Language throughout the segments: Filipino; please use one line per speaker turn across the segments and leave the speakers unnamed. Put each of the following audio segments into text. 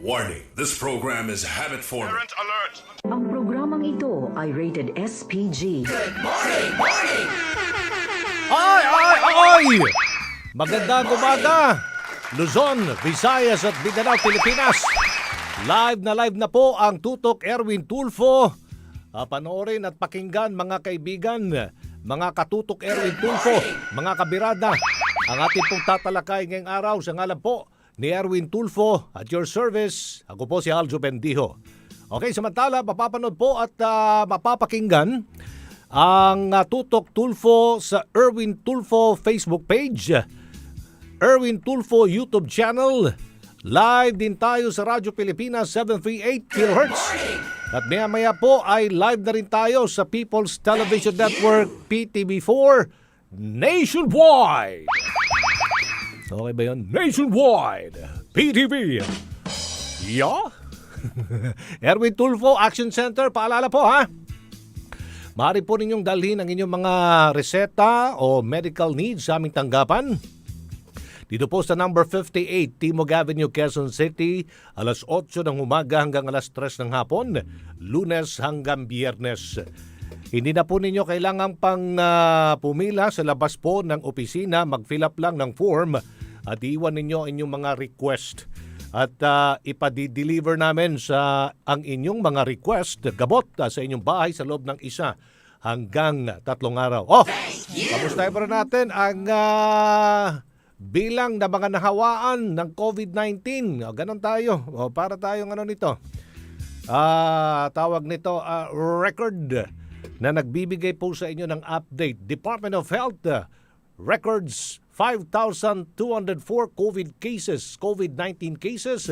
Warning, this program is habit-forming.
Parent alert!
Ang programang ito ay rated SPG.
Ay! Magandang umaga! Luzon, Visayas at Mindanao, Pilipinas. Live na po ang Tutok Erwin Tulfo. Panoorin at pakinggan mga kaibigan, mga katutok Erwin Tulfo, mga kabirada. Ang ating pong tatalakay ngayong araw sa ngalan po ni Erwin Tulfo at your service. Ako po si Aljo Bendijo. Okay, samantala, mapapanood po at mapapakinggan ang Tutok Tulfo sa Erwin Tulfo Facebook page, Erwin Tulfo YouTube channel. Live din tayo sa Radyo Pilipinas 738 kHz. At maya po ay live na rin tayo sa People's Television Network PTV4 nationwide. Okay ba yun? Nationwide PTV. Yeah? Erwin Tulfo Action Center, paalala po ha. Maaari po ninyong dalhin ang inyong mga reseta o medical needs sa aming tanggapan. Dito po sa number 58, Timog Avenue, Quezon City, alas 8 ng umaga hanggang alas 3 ng hapon, Lunes hanggang Biyernes. Hindi na po ninyo kailangang pang pumila sa labas po ng opisina, mag-fill up lang ng form at iwan ninyo inyong mga request. At ipa-deliver namin sa ang inyong mga request, gamot sa inyong bahay sa loob ng 1 hanggang 3 araw. Kamusta pa natin ang bilang na mga nahawaan ng COVID-19. Ganon tayo. Para tayong nito. Tawag nito record na nagbibigay po sa inyo ng update. Department of Health records 5,204 COVID cases, COVID-19 cases,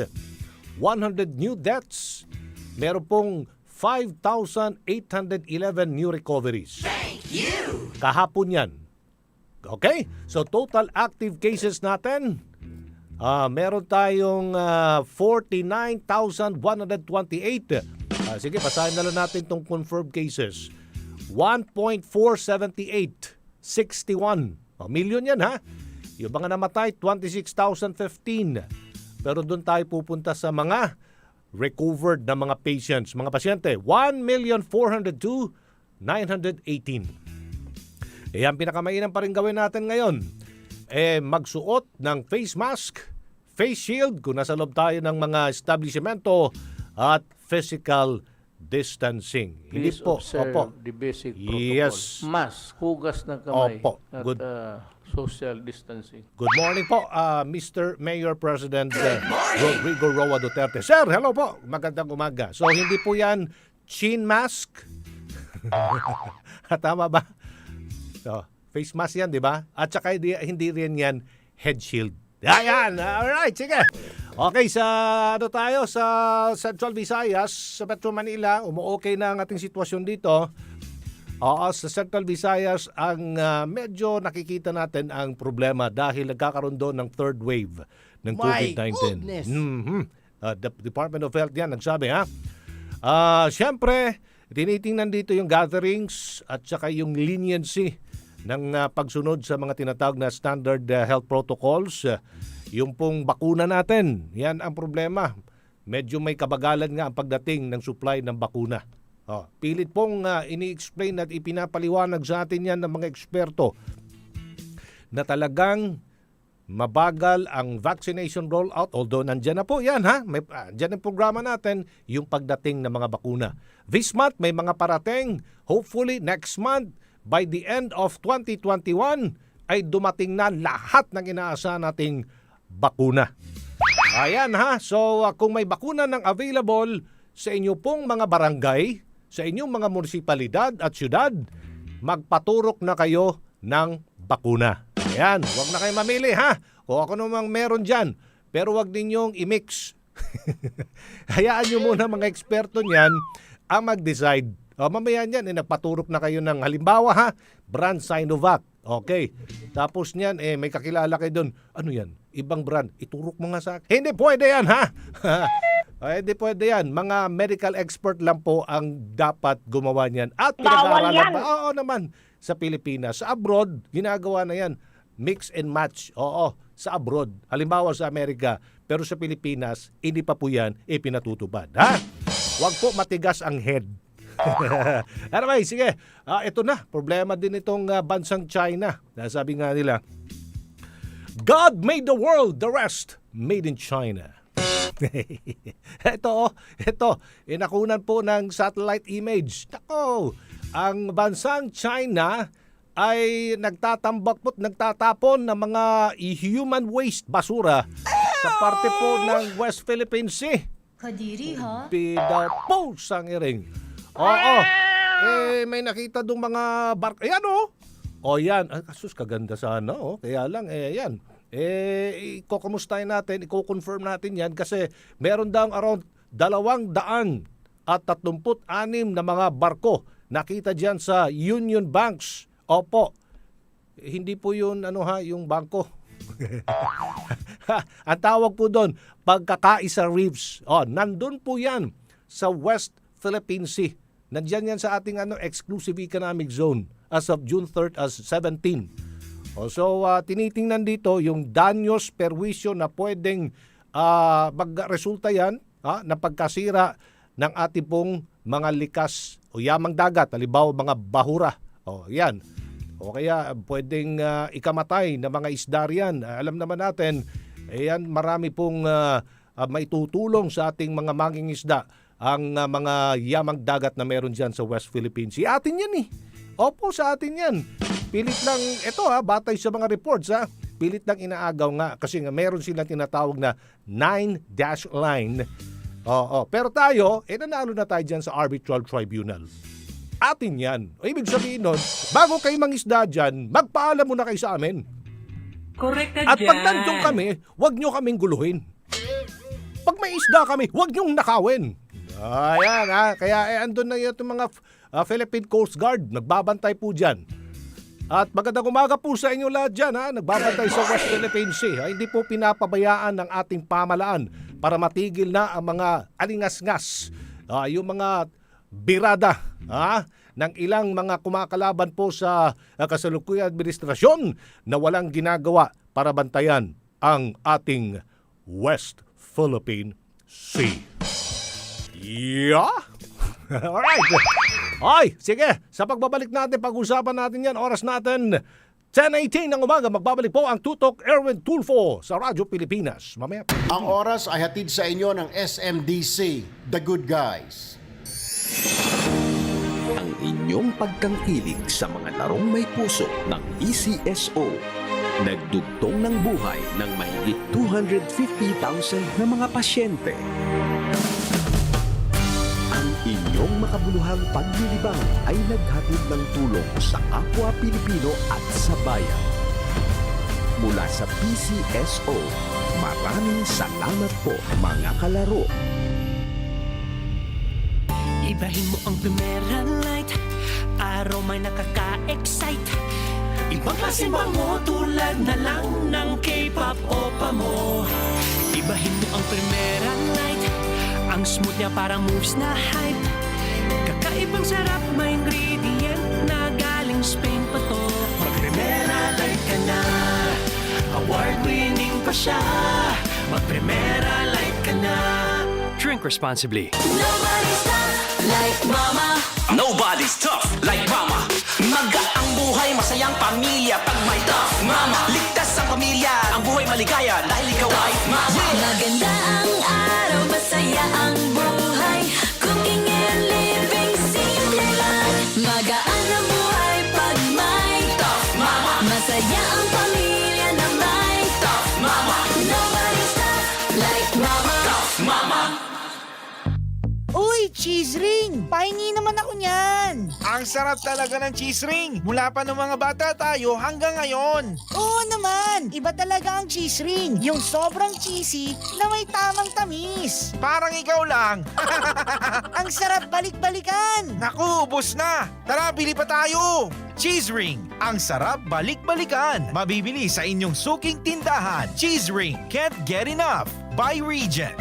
100 new deaths. Meron pong 5,811 new recoveries.
Thank you!
Kahapon yan. Okay? So total active cases natin, meron tayong 49,128. Sige, basahin na lang natin itong confirmed cases. 1.478, 61. Million yan ha. Yung mga namatay, 26,015. Pero doon tayo pupunta sa mga recovered na mga patients. Mga pasyente, 1,402,918. Ang pinakamainam pa rin gawin natin ngayon, magsuot ng face mask, face shield kung nasa loob tayo ng mga establishmento at physical distancing.
Please observe the basic protocol.
Yes.
Mask, hugas ng kamay,
Opo.
at
Good.
Social distancing.
Good morning po, Mr. Mayor President Rodrigo Roa Duterte. Sir, hello po. Magandang umaga. So, hindi po yan chin mask? Tama ba? So, face mask yan, di ba? At saka hindi rin yan head shield. Ayan, alright, sige. Okay, sa sa Central Visayas, sa Metro Manila, umuokay na ang ating sitwasyon dito. Sa Central Visayas, ang medyo nakikita natin ang problema dahil nagkakaroon doon ng third wave ng COVID-19.
goodness!
The Department of Health yan, nagsabi ha. Siyempre, tinitingnan dito yung gatherings at saka yung leniency ng pagsunod sa mga tinatawag na standard health protocols. Yung pong bakuna natin, yan ang problema. Medyo may kabagalan nga ang pagdating ng supply ng bakuna. Pilit pong ini-explain at ipinapaliwanag sa atin yan ng mga eksperto na talagang mabagal ang vaccination rollout. Although nandyan na po yan ha, dyan ang programa natin, yung pagdating ng mga bakuna. This month may mga parating, hopefully next month, by the end of 2021, ay dumating na lahat ng inaasahan nating bakuna. Ayan ha, so kung may bakuna nang available sa inyo pong mga barangay, sa inyong mga munisipalidad at syudad, magpaturok na kayo ng bakuna. Ayan, huwag na kayo mamili ha. O ako namang meron dyan, pero huwag ninyong i-mix. Hayaan nyo muna mga eksperto niyan ang mag-decide. Mamaya niyan, nagpaturok na kayo ng halimbawa ha, brand Sinovac. Okay. Tapos niyan, may kakilala kayo doon. Ano yan? Ibang brand. Iturok mo nga sa akin. Hindi pwede yan ha. Hindi pwede yan. Mga medical expert lang po ang dapat gumawa niyan. At pinag-aaralan pa. Oo naman. Sa Pilipinas. Sa abroad, ginagawa na yan. Mix and match. Oo. Sa abroad. Halimbawa sa Amerika. pero sa Pilipinas, hindi pa po yan ipinatutupad. Ha? Huwag po matigas ang head. Anyway, sige. Ito na, problema din itong bansang China. Sabi nga nila, God made the world, the rest made in China. ito, inakunan po ng satellite image. Nako, ang bansang China ay nagtatambak po't nagtatapon ng mga human waste, basura, sa parte po ng West Philippine Sea.
Kadiri, ha?
Pida po sang iring. Oo. May nakita dong mga barko. Ayan, O yan. Kasus, kaganda sana, Kaya lang, yan. Ikukamustahin natin, i-confirm natin yan kasi meron daw around 236 na mga barko nakita diyan sa Union Banks. Opo. Hindi po yun yung bangko. Ang tawag po doon, pagkakaisa reefs. Nandun po yan sa West Philippine Sea. Nandiyan yan sa ating exclusive economic zone as of June 3rd as 17. So, tinitingnan dito yung danyos perwisyo na pwedeng magresulta yan na pagkasira ng ating pong mga likas o yamang dagat, halimbawa mga bahura. Yan. O kaya pwedeng ikamatay na mga isda riyan. Alam naman natin, yan, marami pong maitutulong sa ating mga mangingisda ang mga yamang dagat na meron dyan sa West Philippine Sea. Atin yan Opo, sa atin yan. Pilit lang, ito batay sa mga reports pilit lang inaagaw nga kasi nga meron silang tinatawag na 9-dash line. Pero tayo, nanalo na tayo dyan sa Arbitral Tribunal. Atin yan. Ibig sabihin nun, bago kayo mangisda dyan, magpaalam muna kayo sa amin.
Correct ka
At
dyan.
pag nandun kami, huwag nyo kaming guluhin. Pag may isda kami, huwag nyong nakawin. Ayan kaya andun na yung mga Philippine Coast Guard, nagbabantay po dyan. At magandang umaga po sa inyo lahat dyan, nagbabantay sa West Philippine Sea. Hindi po pinapabayaan ng ating pamalaan para matigil na ang mga alingas-ngas, yung mga birada ng ilang mga kumakalaban po sa kasalukuyang administrasyon na walang ginagawa para bantayan ang ating West Philippine Sea. Yeah? Alright. Ay, sige. Sa pagbabalik natin, pag-usapan natin yan. Oras natin, 10:18 ng umaga. Magbabalik po ang Tutok Erwin Tulfo sa Radyo Pilipinas. Mamaya.
Ang oras ay hatid sa inyo ng SMDC, The Good Guys.
Ang inyong pagtangkilik sa mga larong may puso ng ECSO. Nagdugtong ng buhay ng mahigit 250,000 na mga pasyente. Ang inyong makabuluhang paglilibang ay naghatid ng tulong sa kapwa Pilipino at sa bayan. Mula sa PCSO, maraming salamat po mga kalaro.
Ibahin mo ang Primera Light, araw may nakaka-excite. Ibang klase bango tulad na lang ng K-pop o pamo. Ibahin mo ang Primera Light, ang smooth niya parang moves na hype. Kakaibang sarap, may ingredient na galing Spain pa to. Mag-Primera Light ka na, award-winning pa siya. Mag-Primera Light ka na. Drink responsibly.
Nobody's tough like mama.
Nobody's tough like mama. Magaang buhay, masayang pamilya pag may tough mama. Ligtas ang pamilya, ang buhay maligaya dahil ikaw ay mama.
Maganda ang araw, masaya ang buhay. Cooking and living, simple lang. Magaan ang buhay pag may
Tough mama,
masaya ang pamilya na may
tough mama,
Nobody's tough like mama.
tough mama.
Uy, cheese ring! Pahingi naman ako niyan!
Ang sarap talaga ng cheese ring. Mula pa ng mga bata tayo hanggang ngayon.
Oo naman! Iba talaga ang cheese ring. Yung sobrang cheesy na may tamang tamis.
Parang ikaw lang.
Ang sarap balik-balikan!
Naku, ubos na. Tara, bili pa tayo. Cheese ring. Ang sarap balik-balikan. Mabibili sa inyong suking tindahan. Cheese ring. Can't get enough. By region.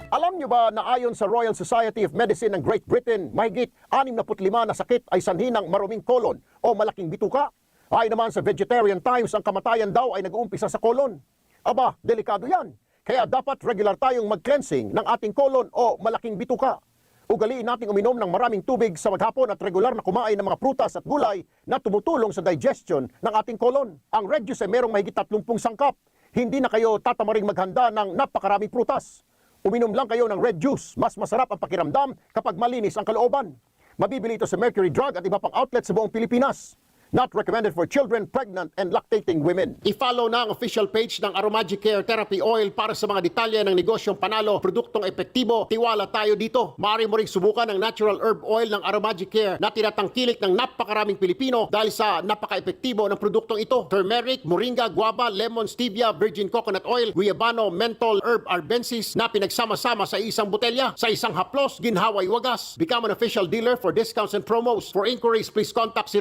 Alam nyo ba na ayon sa Royal Society of Medicine ng Great Britain, mahigit 65 na sakit ay sanhi ng maruming kolon o malaking bituka? Ayon naman sa Vegetarian Times, ang kamatayan daw ay nag-uumpisa sa kolon. Aba, delikado yan. Kaya dapat regular tayong mag-cleansing ng ating kolon o malaking bituka. Ugaliin nating uminom ng maraming tubig sa maghapon at regular na kumain ng mga prutas at gulay na tumutulong sa digestion ng ating kolon. Ang red juice ay merong mahigit 30 sangkap. Hindi na kayo tatamaring maghanda ng napakaraming prutas. Uminom lang kayo ng red juice. Mas masarap ang pakiramdam kapag malinis ang kalooban. Mabibili ito sa Mercury Drug at iba pang outlet sa buong Pilipinas. Not recommended for children, pregnant, and lactating women. I-follow na ang official page ng Aromagicare Therapy Oil para sa mga detalye ng negosyong panalo, produktong epektibo. Tiwala tayo dito. Maaari mo ring subukan ang natural herb oil ng Aromagicare na tinatangkilik ng napakaraming Pilipino dahil sa napaka-epektibo ng produktong ito. Turmeric, moringa, guava, lemon, stevia, virgin coconut oil, guyabano, menthol, herb arbensis na pinagsama-sama sa isang botelya. Sa isang haplos, ginhaway wagas. Become an official dealer for discounts and promos. For inquiries, please contact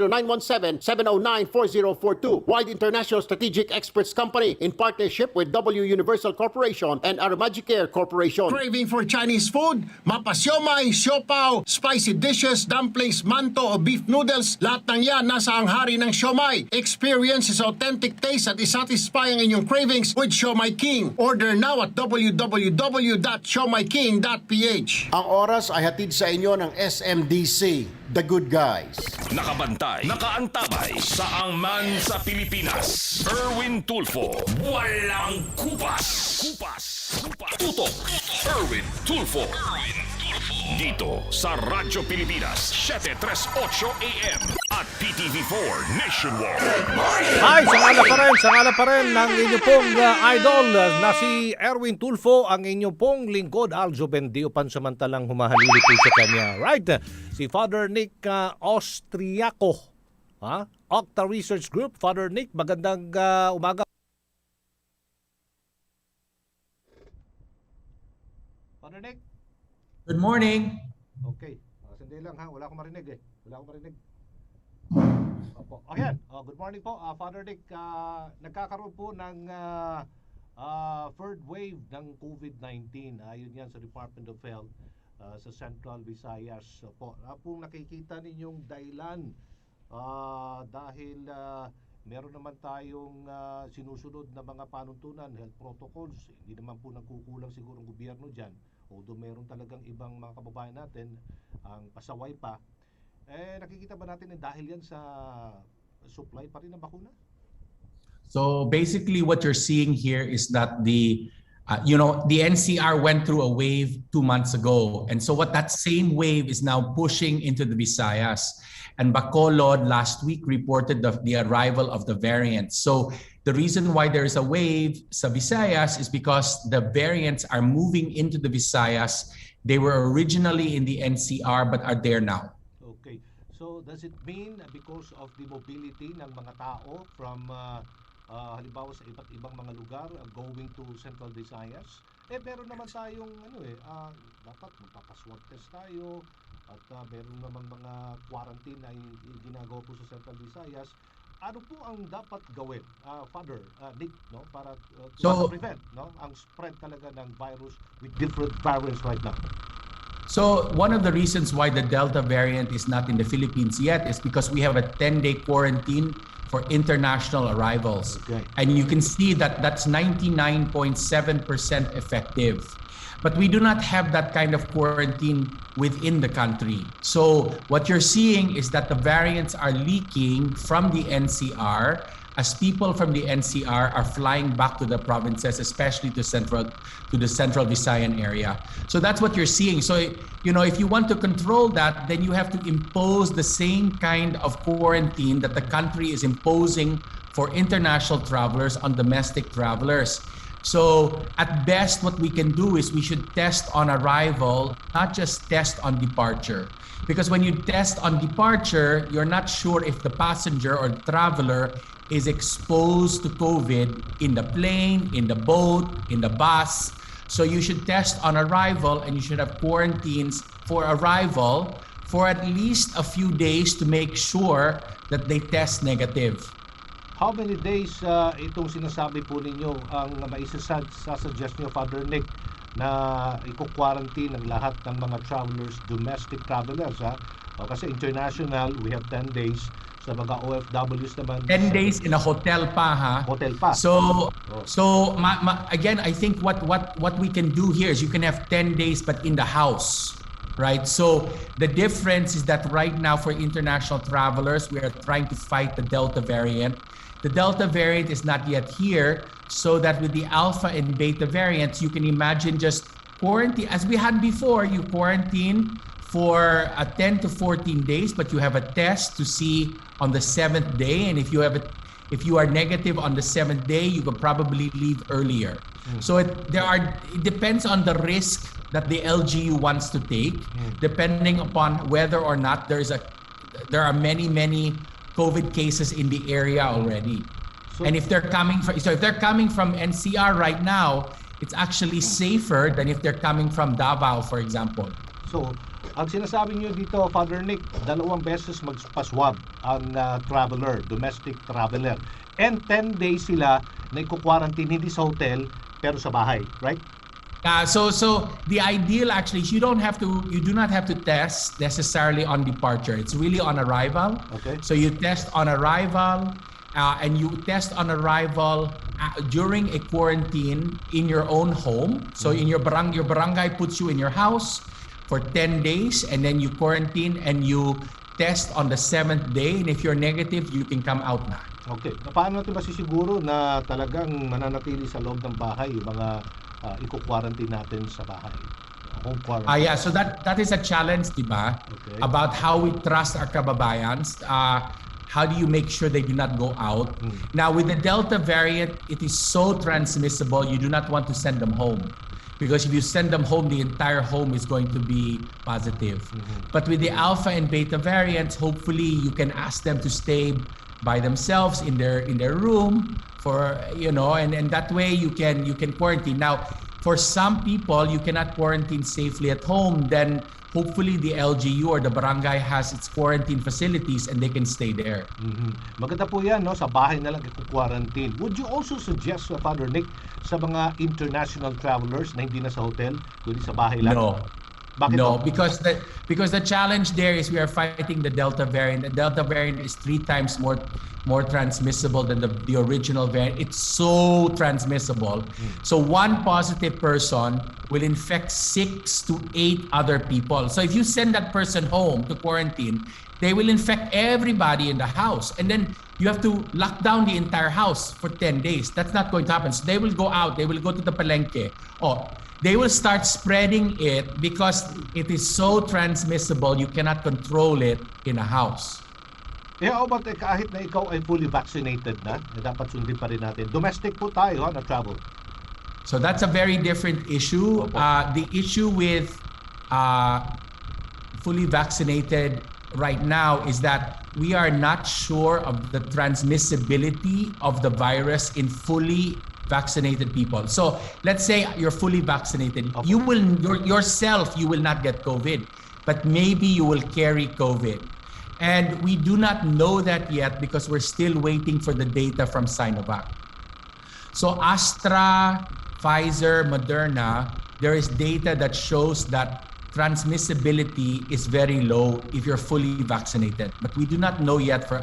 0917-709-4042. Wide International Strategic Experts Company in partnership with W Universal Corporation and Aromagicare Corporation.
Craving for Chinese food? Mapasiomay, siopaw, spicy dishes, dumplings, manto o beef noodles, lahat ng yan nasa hanghari ng siomay. Experience its authentic taste at isatisfy ang inyong cravings with Siomay King. Order now at www.siomyking.ph.
Ang oras ay hatid sa inyo ng SMDC, The Good Guys.
Nakabantay, nakaantabay, saang man sa Pilipinas. Erwin Tulfo, walang kupas. Tutok Erwin Tulfo. Dito sa Radyo Pilipinas, 738 AM at PTV4 Nationwide.
Hi, sangala pa rin ng inyong pong idol na si Erwin Tulfo, ang inyong pong lingkod, Aljo Bendijo, pansamantalang humahalili po sa kanya. Right? Si Father Nick Austriaco, Octa Research Group. Father Nick, magandang umaga. Father Nick?
Good morning.
Okay. Sandali lang ha. Wala akong marinig eh. Opo. Ayan. Good morning po. Father Nick, nagkakaroon po ng third wave ng COVID-19. Ayon yan sa Department of Health sa Central Visayas. Po. Kung nakikita ninyong dahilan dahil meron naman tayong sinusunod na mga panuntunan, health protocols. Hindi naman po nagkukulang siguro ang gobyerno dyan. Although meron talagang ibang mga kababayan natin ang pasaway pa, nakikita ba natin dahil yan sa supply pa rin ng bakuna?
So basically what you're seeing here is that the NCR went through a wave 2 months ago. And so what that same wave is now pushing into the Visayas. And Bacolod last week reported the arrival of the variant. So the reason why there is a wave sa Visayas is because the variants are moving into the Visayas. They were originally in the NCR but are there now.
Okay. So does it mean because of the mobility ng mga tao from halimbawa sa iba't ibang mga lugar going to Central Visayas? Meron naman tayong dapat magpapaswab test tayo at meron naman mga quarantine na ginagawa po sa Central Visayas. Ano po ang dapat gawin, Father Nick, para to prevent ang spread talaga ng virus with different variants right now?
So one of the reasons why the Delta variant is not in the Philippines yet is because we have a 10-day quarantine for international arrivals.
Okay.
And you can see that that's 99.7% effective. But we do not have that kind of quarantine within the country. So what you're seeing is that the variants are leaking from the NCR as people from the NCR are flying back to the provinces, especially to the central Visayan area. So that's what you're seeing. So, if you want to control that, then you have to impose the same kind of quarantine that the country is imposing for international travelers on domestic travelers. So at best, what we can do is we should test on arrival, not just test on departure. Because when you test on departure, you're not sure if the passenger or the traveler is exposed to COVID in the plane, in the boat, in the bus. So you should test on arrival and you should have quarantines for arrival for at least a few days to make sure that they test negative.
How many days itong sinasabi po ninyo ang maisasuggest nyo, Father Nick, na i-quarantine ang lahat ng mga travelers, domestic travelers? Kasi international, we have 10 days. Sa mga OFWs naman.
10 days in a hotel pa, ha?
Hotel pa.
So again, I think what we can do here is you can have 10 days but in the house, right? So the difference is that right now for international travelers, we are trying to fight the Delta variant. The Delta variant is not yet here, so that with the Alpha and Beta variants, you can imagine just quarantine as we had before. You quarantine for 10 to 14 days, but you have a test to see on the 7th day, and if you are negative on the 7th day, you could probably leave earlier. So it depends on the risk that the LGU wants to take, depending upon whether or not there are many COVID cases in the area already. And if they're coming from NCR right now, it's actually safer than if they're coming from Davao, for example.
So, ang sinasabi niyo dito, Father Nick, 2 beses magpaswab ang domestic traveler. And 10 days sila na i-quarantine hindi sa hotel, pero sa bahay, right?
So the ideal actually is you do not have to test necessarily on departure. It's really on arrival.
Okay.
So you test on arrival, and you test on arrival during a quarantine in your own home. So in your barangay puts you in your house for 10 days, and then you quarantine and you test on the 7th day, and if you're negative, you can come out na.
Okay. Paano natin masisiguro na talagang mananatili sa loob ng bahay yung mga i-quarantine natin sa bahay? Home quarantine.
Yeah, so that is a challenge, diba?
Okay.
About how we trust our kababayans. How do you make sure they do not go out? Now, with the Delta variant, it is so transmissible, you do not want to send them home. Because if you send them home, the entire home is going to be positive. But with the Alpha and Beta variants, hopefully you can ask them to stay by themselves in their room for, and that way you can quarantine. Now, for some people, you cannot quarantine safely at home, then hopefully the LGU or the barangay has its quarantine facilities and they can stay there.
Maganda po yan, no? Sa bahay na lang i-quarantine. Would you also suggest, Father Nick, sa mga international travelers na hindi na sa hotel, kundi sa bahay lang?
No.
Bakit
No,
po?
because the challenge there is we are fighting the Delta variant. The Delta variant is 3 times more transmissible than the original variant. It's so transmissible. So one positive person will infect 6 to 8 other people. So if you send that person home to quarantine, they will infect everybody in the house. And then you have to lock down the entire house for 10 days. That's not going to happen. So they will go out. They will go to the palengke. They will start spreading it because it is so transmissible, you cannot control it in a house.
But kahit na ikaw ay fully vaccinated na, dapat sundin pa rin natin. Domestic po tayo na travel.
So that's a very different issue. The issue with fully vaccinated right now is that we are not sure of the transmissibility of the virus in fully vaccinated people. So let's say you're fully vaccinated. You will yourself you will not get COVID, but maybe you will carry COVID. And we do not know that yet because we're still waiting for the data from Sinovac. So Astra, Pfizer, Moderna, there is data that shows that transmissibility is very low if you're fully vaccinated. But we do not know yet for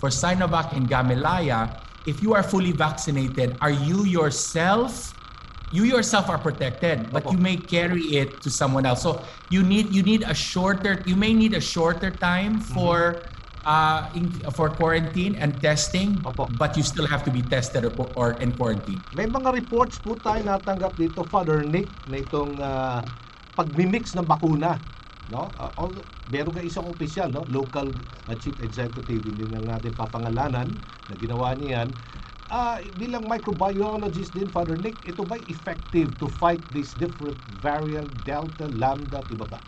Sinovac and Gamaleya, if you are fully vaccinated, are you yourself are protected, but you may carry it to someone else. So you may need a shorter time for quarantine and testing, but you still have to be tested or in quarantine.
May mga reports po tayo natanggap dito, Father Nick, na itong pagmimix ng bakuna, no? Meron ka isang opisyal, no? Local chief executive, hindi na natin papangalanan, na ginawa niya yan. Bilang microbiologist din, Father Nick, ito ba'y effective to fight this different variant, Delta, Lambda, iba ba?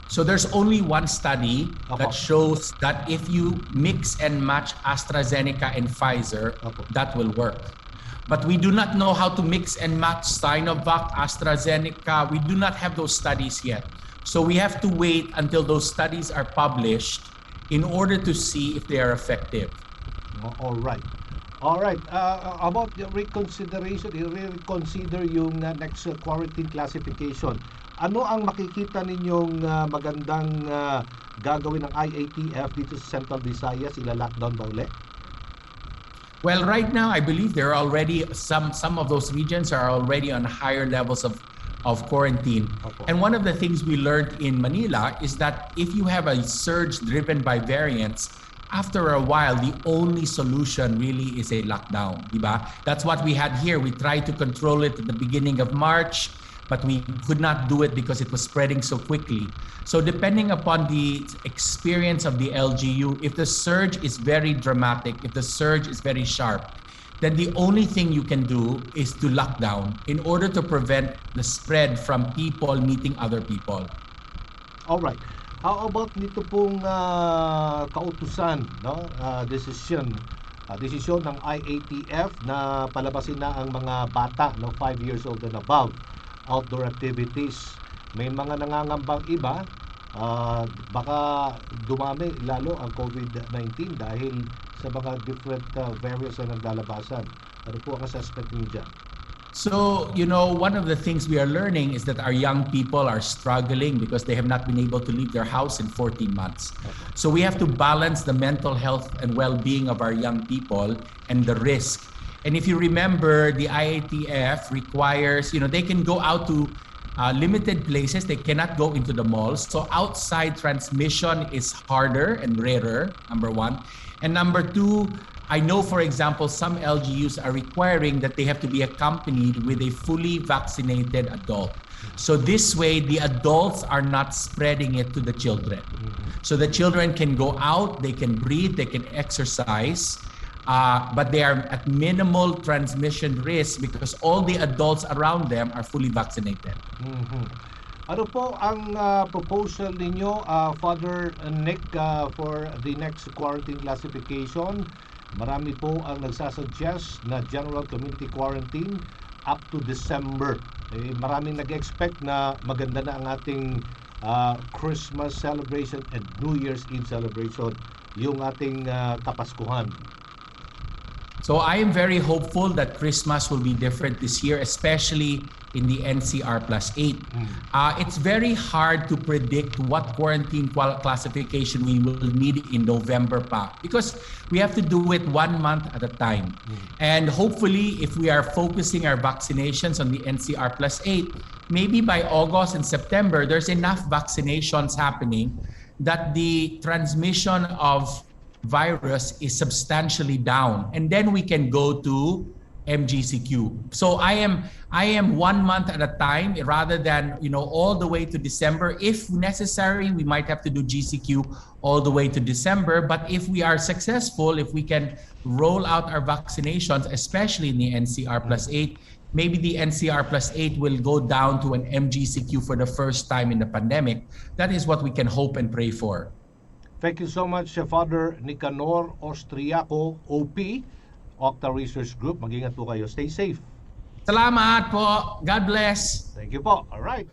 So there's only one study that shows that if you mix and match AstraZeneca and Pfizer, that will work. But we do not know how to mix and match Sinovac, AstraZeneca. We do not have those studies yet. So we have to wait until those studies are published in order to see if they are effective.
All right. About the reconsideration, i-reconsider yung next quarantine classification. Ano ang makikita ninyong magandang gagawin ng IATF dito sa Central Visayas? Ila-lockdown ba ulit?
Well, right now, I believe there are already some of those regions are already on higher levels of quarantine. And one of the things we learned in Manila is that if you have a surge driven by variants, after a while, the only solution really is a lockdown, diba? That's what we had here. We tried to control it at the beginning of March, but we could not do it because it was spreading so quickly. So depending upon the experience of the LGU, if the surge is very dramatic, if the surge is very sharp, then the only thing you can do is to lock down in order to prevent the spread from people meeting other people.
All right. How about nito pong kautusan, no? Desisyon ng IATF na palabasin na ang mga bata, no, 5 years old and above, outdoor activities. May mga nangangambang iba, baka dumami lalo ang COVID-19 dahil sa mga different variants na naglalabasan. Ano po ang assessment niyo dyan?
So, you know, one of the things we are learning is that our young people are struggling because they have not been able to leave their house in 14 months. So we have to balance the mental health and well-being of our young people and the risk. And if you remember, the IATF requires, they can go out to limited places. They cannot go into the malls. So outside transmission is harder and rarer, number one. And number two, I know, for example, some LGUs are requiring that they have to be accompanied with a fully vaccinated adult. So this way, the adults are not spreading it to the children. So the children can go out, they can breathe, they can exercise, but they are at minimal transmission risk because all the adults around them are fully vaccinated.
Ano po ang proposal ninyo, Father Nick, for the next quarantine classification? Marami po ang nagsasuggest na general community quarantine up to December. Maraming nag-expect na maganda na ang ating Christmas celebration and New Year's Eve celebration, yung ating Kapaskuhan.
So I am very hopeful that Christmas will be different this year, especially in the NCR plus 8. It's very hard to predict what quarantine classification we will need in November pa because we have to do it 1 month at a time. And hopefully, if we are focusing our vaccinations on the NCR plus 8, maybe by August and September, there's enough vaccinations happening that the transmission of virus is substantially down, and then we can go to MGCQ. So I am 1 month at a time rather than all the way to December. If necessary, we might have to do GCQ all the way to December. But if we are successful, if we can roll out our vaccinations, especially in the NCR plus 8, maybe the NCR plus 8 will go down to an MGCQ for the first time in the pandemic. That is what we can hope and pray for.
Thank you so much, Father Nicanor Austriaco, OP, Octa Research Group. Mag-ingat po kayo. Stay safe.
Salamat po. God bless.
Thank you po. All right.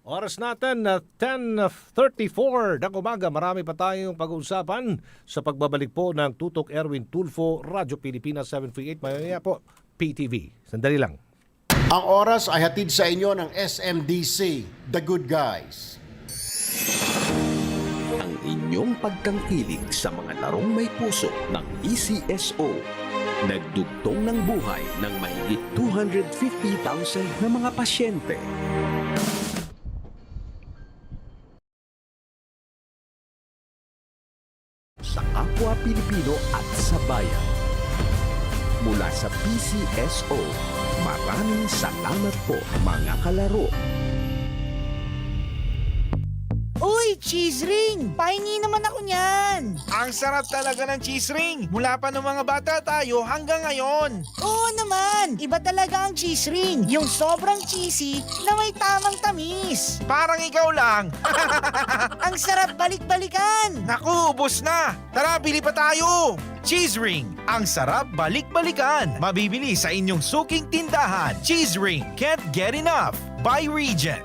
Oras natin, 10:34 ng umaga. Marami pa tayong pag-uusapan sa pagbabalik po ng Tutok Erwin Tulfo, Radyo Pilipinas 738. Maya po, PTV. Sandali lang.
Ang oras ay hatid sa inyo ng SMDC, The Good Guys.
Ang inyong pagtangkilik sa mga larong may puso ng ECSO. Nagdugtong ng buhay ng mahigit 250,000 na mga pasyente. Sa kapwa Pilipino at sa bayan. Mula sa PCSO, maraming salamat po mga kalaro.
Uy, cheese ring! Pahingi naman ako niyan!
Ang sarap talaga ng cheese ring. Mula pa ng mga bata tayo hanggang ngayon.
Oo naman! Iba talaga ang cheese ring. Yung sobrang cheesy na may tamang tamis.
Parang ikaw lang.
Ang sarap balik-balikan!
Naku, ubos na. Tara, bili pa tayo. Cheese ring. Ang sarap balik-balikan. Mabibili sa inyong suking tindahan. Cheese ring. Can't get enough. By region.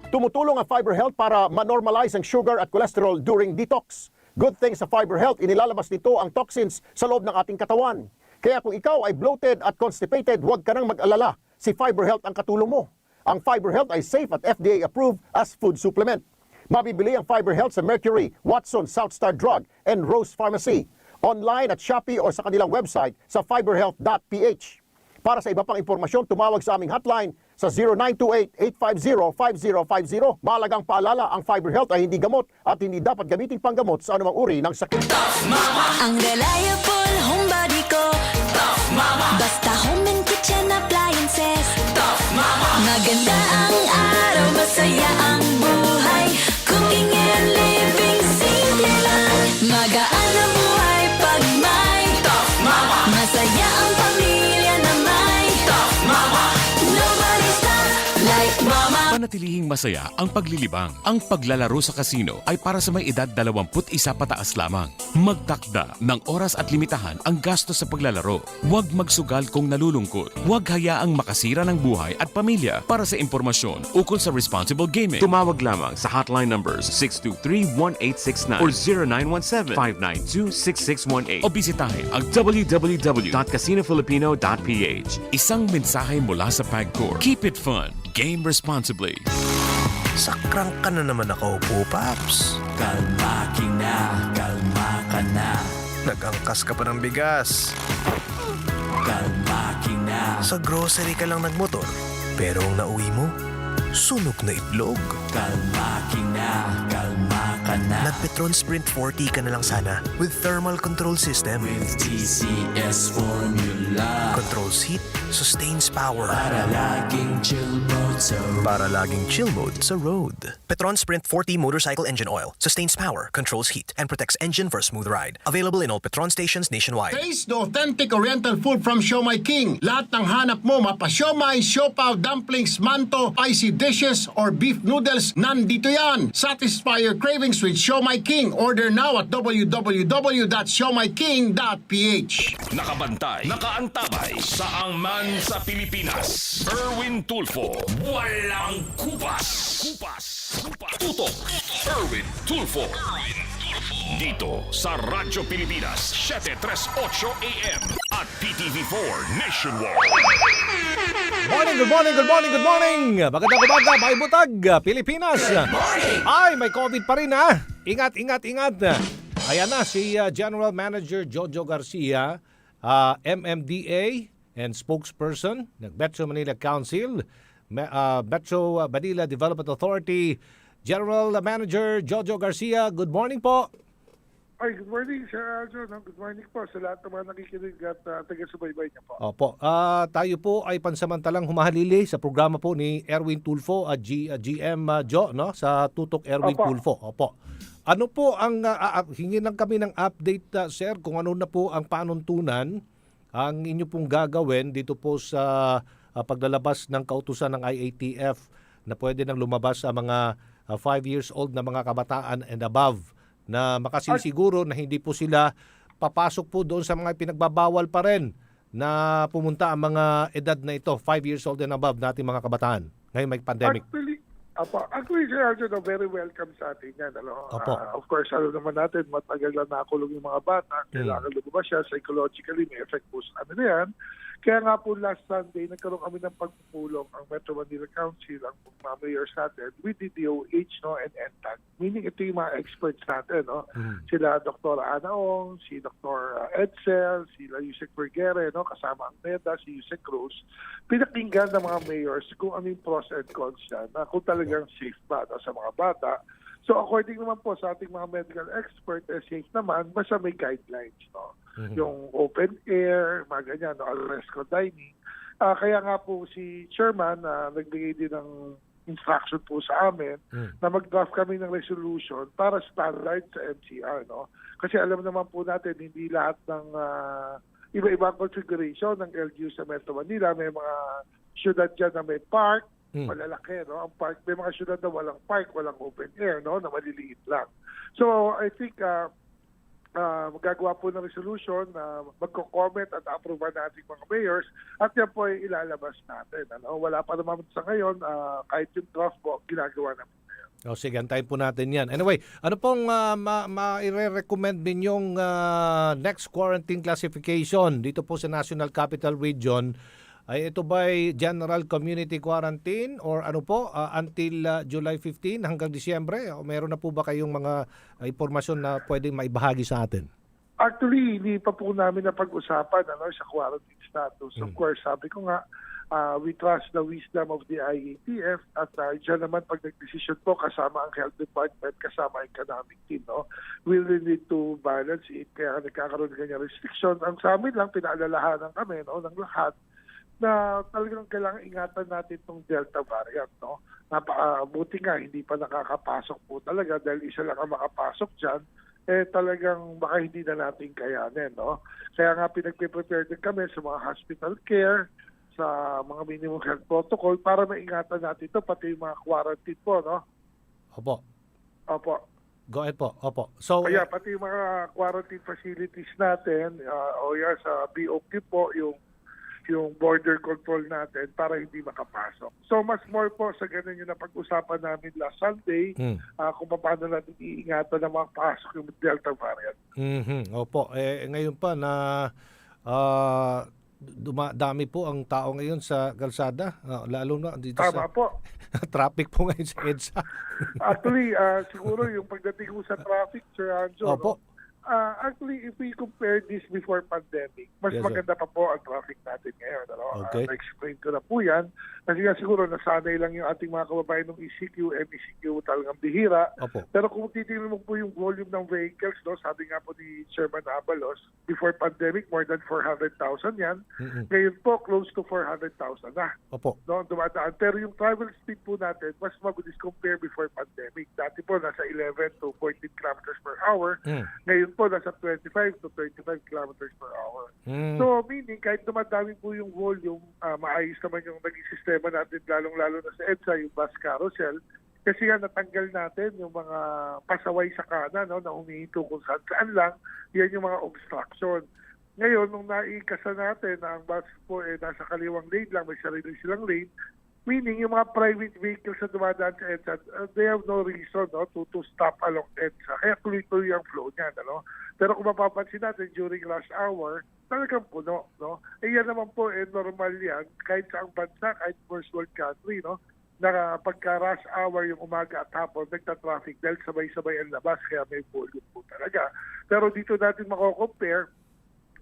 Tumutulong ang Fiber Health para ma-normalize ang sugar at cholesterol during detox. Good thing sa Fiber Health, inilalabas nito ang toxins sa loob ng ating katawan. Kaya kung ikaw ay bloated at constipated, huwag ka nang mag-alala. Si Fiber Health ang katulong mo. Ang Fiber Health ay safe at FDA approved as food supplement. Mabibili ang Fiber Health sa Mercury, Watson, Southstar Drug, and Rose Pharmacy. Online at Shopee o sa kanilang website sa fiberhealth.ph. Para sa iba pang impormasyon, tumawag sa aming hotline sa 0928-850-5050. Mahalagang paalala, ang Fiber Health ay hindi gamot at hindi dapat gamitin panggamot sa anumang uri ng sakit.
Ang reliable home body ko, Tough Mama. Basta home and kitchen appliances, Tough Mama. Maganda ang araw, masaya ang buhay. Cooking and living, simple lang. Magaan ang buhay pag may Tough Mama. Masaya ang pamilya na may Tough Mama. Nobody's tough like Mama.
Panatilihing masaya ang paglilibang. Ang paglalaro sa kasino ay para sa may edad 21 pataas lamang. Magtakda ng oras at limitahan ang gastos sa paglalaro. Huwag magsugal kung nalulungkot. Huwag hayaang makasira ng buhay at pamilya. Para sa impormasyon ukol sa responsible gaming, tumawag lamang sa hotline numbers 623-1869 or 0917-592-6618 o bisitahin ang www.casinofilipino.ph. Isang mensahe mula sa PAGCOR. Keep it fun. Game responsibly.
Sakrang ka na naman nakaupo, Paps.
Kalma ka na.
Nag-angkas ka pa ng bigas.
Kalma na.
Sa grocery ka lang nagmotor, pero ang nauwi mo, sunog na itlog.
Kalma ka na.
Nag-Petron Sprint 40 ka na lang sana with thermal control system.
With TCS formula.
Controls heat, sustains power.
Para laging chill mode sa road.
Petron Sprint 40 motorcycle engine oil sustains power, controls heat, and protects engine for a smooth ride. Available in all Petron stations nationwide.
Taste the authentic Oriental food from Siomai King. Lahat ng hanap mo, mapa-siomai, siopaw, dumplings, manto, spicy dishes, or beef noodles, nandito yan. Satisfy your cravings with Siomai King. Order now at www.siomaiking.ph.
Nakabantay, nakaantabay, saang man sa Pilipinas. Erwin Tulfo, walang kupas. Tutok Erwin Tulfo. Dito sa Radyo Pilipinas, 738 AM at PTV4 Nationwide.
Good morning. Magandang umaga, may butag, Pilipinas. Ay, may COVID pa rin ha. Ingat. Ayan na si General Manager Jojo Garcia, MMDA and spokesperson ng Metro Manila Council, Metro Manila Development Authority. General Manager Jojo Garcia, good morning po.
Ay, good morning, Sir Aljo. Good morning po sa lahat ng mga nakikinig at taga-subaybay niyo po.
Opo. Tayo po ay pansamantalang humahalili sa programa po ni Erwin Tulfo at GM Jo, no? Sa Tutok Erwin Tulfo. Opo. Ano po ang hingin lang kami ng update, sir, kung ano na po ang panuntunan ang inyo pong gagawin dito po sa paglalabas ng kautusan ng IATF na pwede nang lumabas sa mga 5 years old na mga kabataan and above na makasisiguro na hindi po sila papasok po doon sa mga pinagbabawal pa rin na pumunta ang mga edad na ito, 5 years old and above nating mga kabataan ngayon may pandemic.
Actually, Sir Aljo, very welcome sa atin yan. Of course, alam naman natin, matagal na nakulong yung mga bata. Kailangan lumabas siya. Psychologically, may effect po sa kanila yan. Kaya nga po last Sunday, nagkaroon kami ng pagpupulong ang Metro Manila Council, ang mga mayors natin, with the DOH and NTAG. Meaning ito yung mga experts natin. Sila Dr. Ana Ong, si Dr. Edsel, sila Yusek Vergere, kasama ang NEDA, si Yusek Cruz. Pinakinggan ng mga mayors kung ano yung pros and cons yan, na kung talagang safe ba sa mga bata. So according naman po sa ating mga medical expert, safe naman, basta may guidelines. Yung open air, mga ganyan, al-resco dining. Kaya nga po si Chairman nagbigay din ng instruction po sa amin na mag-draft kami ng resolution para standard sa MCR. Kasi alam naman po natin, hindi lahat ng iba-ibang configuration ng LGU sa Metro Manila. May mga syudad dyan na may park, malalaki. Ang park, may mga syudad na walang park, walang open air, na maliliit lang. So I think magagawa po ng resolution na magko-comment at approve natin mga mayors at yan po ay ilalabas natin. Wala pa naman sa ngayon, kahit yung draft po, ginagawa na po ngayon.
Sige, antayin po natin yan. Anyway, ano pong i-recommend ninyong next quarantine classification dito po sa National Capital Region ay ito ba'y general community quarantine or ano po until July 15 hanggang Disyembre? O meron na po ba kayong mga impormasyon na pwedeng maibahagi sa atin?
Actually, hindi pa po namin napag-usapan sa quarantine status. Of course, sabi ko nga, we trust the wisdom of the IATF at dyan naman pag nag-decision po kasama ang health department, kasama ang economic team, we will need to balance it. Kaya nagkakaroon ng ganyan restriction. Ang sa amin lang, pinaalalahanan kami ng lahat na talagang kailangan ingatan natin itong Delta variant. Buti nga, hindi pa nakakapasok po talaga dahil isa lang ang makapasok dyan, talagang baka hindi na natin kayanin. Kaya nga pinag-prepare din kami sa mga hospital care, sa mga minimum health protocol para maingatan natin ito, pati yung mga quarantine po,
Opo.
Opo.
Go ahead po. Opo. So,
kaya pati yung mga quarantine facilities natin, sa BOQ po, yung border control natin para hindi makapasok. So, mas more po sa ganun yung napag-usapan namin last Sunday, kung paano natin iingatan na makapasok yung Delta variant.
Opo. Ngayon pa na dami po ang tao ngayon sa kalsada, lalo na dito
Tama po.
traffic po ngayon sa EDSA.
Actually, siguro yung pagdating ko sa traffic, Sir Aljo,
Opo.
Actually, if we compare this before pandemic, mas
Yes, sir.
maganda pa po ang traffic natin ngayon.
Okay.
Na-explain ko na po yan. Kasi nga siguro nasanay lang yung ating mga kababayan ng ECQ, MECQ talagang bihira.
Opo.
Pero kung titingnan mo po yung volume ng vehicles, sabi nga po ni Chairman Abalos, before pandemic, more than 400,000 yan. Ngayon po, close to 400,000 na.
Opo.
Dumadaan. Pero yung travel speed po natin, mas mabilis compare before pandemic. Dati po, nasa 11 to 14 kilometers per hour. Ngayon po, nasa 25 to 35 kilometers per hour. So, meaning, kahit dumadami po yung volume, maayos naman yung naging sistema natin, lalong-lalo na sa EDSA, yung bus carousel, kasi nga natanggal natin yung mga pasaway sa kanan, na humihinto kung saan lang, yan yung mga obstruction. Ngayon, nung naikasa natin na ang bus po nasa kaliwang lane lang, may sarili silang lane, meaning yung mga private vehicles na dumadaan sa EDSA, they have no reason to stop along EDSA. Kaya tuloy-tuloy ang flow niyan. Pero kung mapapansin natin during rush hour, talagang puno. Yan naman po, normal yan. Kahit sa ang bansa, kahit first world country, na pagka rush hour yung umaga at hapon, nagta-traffic dahil sabay-sabay ang labas, kaya may volume po talaga. Pero dito natin mako-compare,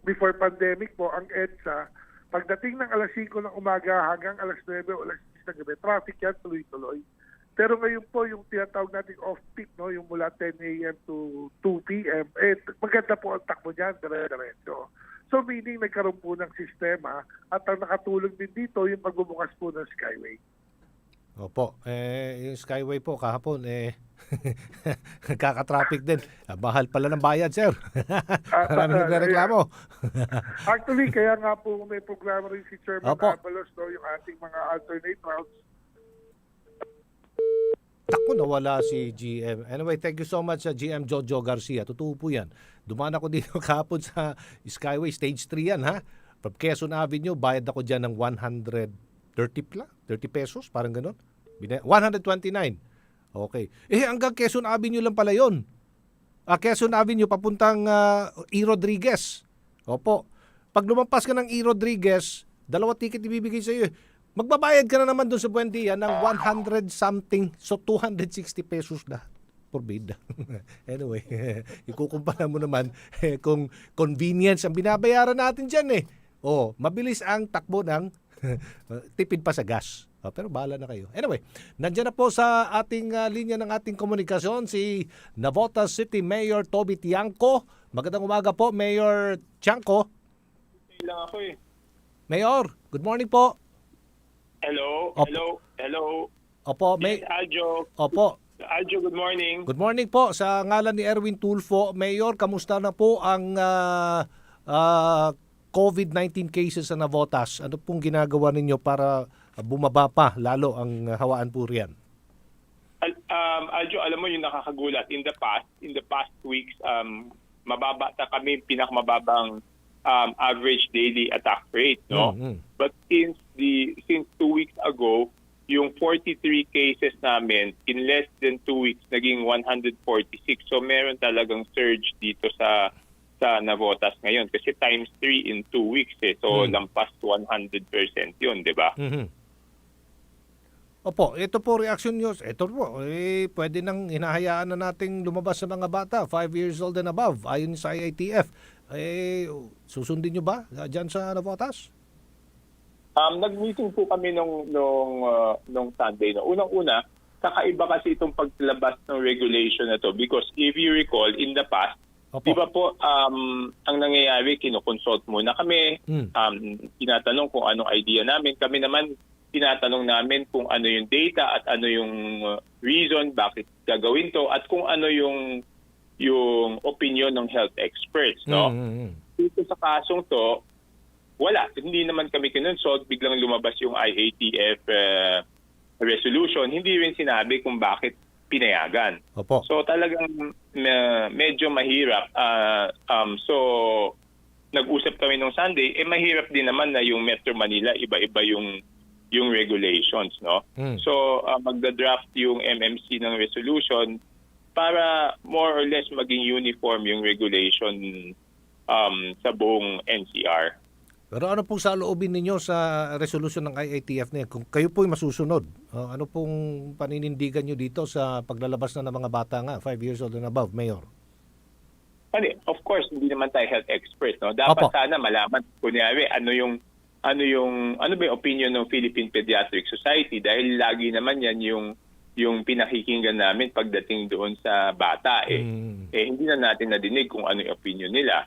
before pandemic po, ang EDSA, pagdating ng alas 5 ng umaga hanggang alas 9 o alas 10 ng gabi, traffic yan tuloy-tuloy. Pero ngayon po, yung tinatawag natin off-peak, yung mula 10 a.m. to 2 p.m., maganda po ang takbo niyan, dire-diretso. So meaning nagkaroon po ng sistema at ang nakatulong din dito yung pagbubukas po ng Skyway.
Opo. Yung Skyway po kahapon, kaka-traffic din. Mahal pala ng bayad, sir. Maraming nagreklamo.
Actually, kaya nga po may programa rin si Chairman Abalos, yung ating mga alternate routes.
Tako, nawala si GM. Anyway, thank you so much sa GM Jojo Garcia. Totoo po yan. Dumaan ako dito kahapon sa Skyway, stage 3 yan, ha? From Quezon Avenue, bayad ako dyan ng 130 pesos, parang ganun. 129. Okay. Hanggang Quezon Avenue lang pala yun. Quezon Avenue, papuntang E. Rodriguez. Opo. Pag lumampas ka ng E. Rodriguez, 2 ticket ibibigay sa iyo. Magbabayad ka na naman doon sa Buendia ng 100 something, so 260 pesos na. Forbid. Anyway, ikukumpara mo naman kung convenience ang binabayaran natin dyan mabilis ang takbo ng tipid pa sa gas. Pero bahala na kayo. Anyway, nandiyan na po sa ating linya ng ating komunikasyon si Navotas City Mayor Toby Tiangco. Magandang umaga po, Mayor Tiangco.
Lang ako
Mayor, good morning po.
Hello.
Opo,
Yes, Aljo.
Opo.
Aljo, good morning.
Good morning po. Sa ngalan ni Erwin Tulfo, Mayor, kamusta na po ang COVID-19 cases sa Navotas? Ano pong ginagawa ninyo para bumaba pa lalo ang hawaan po riyan?
Aljo, alam mo yung nakakagulat. In the past weeks, mababa na kami, pinakamababang average daily attack rate, no? But since 2 weeks ago, yung 43 cases namin in less than 2 weeks naging 146. So meron talagang surge dito sa sa Navotas ngayon kasi times 3 in 2 weeks So lampas 100% yun, di ba?
Opo, ito po reaction nyo. Ito po, pwede nang hinahayaan na nating lumabas sa mga bata, 5 years old and above, ayon sa IATF. Susundin nyo ba dyan sa Navotas?
Nag-meeting po kami nung Sunday. No? Unang-una, kakaiba kasi itong paglabas ng regulation na to because if you recall, in the past, di ba po, ang nangyayari, kinukonsult muna kami, tinatanong kung anong idea namin. Kami naman, tinatanong namin kung ano yung data at ano yung reason bakit gagawin to at kung ano yung opinion ng health experts. No? Dito sa kasong to, wala. Hindi naman kami kinonsult. Biglang lumabas yung IATF resolution. Hindi rin sinabi kung bakit pinayagan.
Opo.
So talagang medyo mahirap. So nag-usap kami nung Sunday, mahirap din naman na yung Metro Manila, iba-iba yung regulations, no? So magda-draft yung MMC ng resolution para more or less maging uniform yung regulation sa buong NCR.
Pero ano pong saloobin ninyo sa resolution ng IATF na yan? Kung kayo po'y masusunod, ano pong paninindigan nyo dito sa paglalabas na ng mga bata nga, 5 years old and above, Mayor?
Of course, hindi naman tayo health experts, no? Dapat sana malaman, kunyari, ano ba yung opinion ng Philippine Pediatric Society dahil lagi naman yan yung pinakikinggan namin pagdating doon sa bata. Hindi na natin nadinig kung ano yung opinion nila.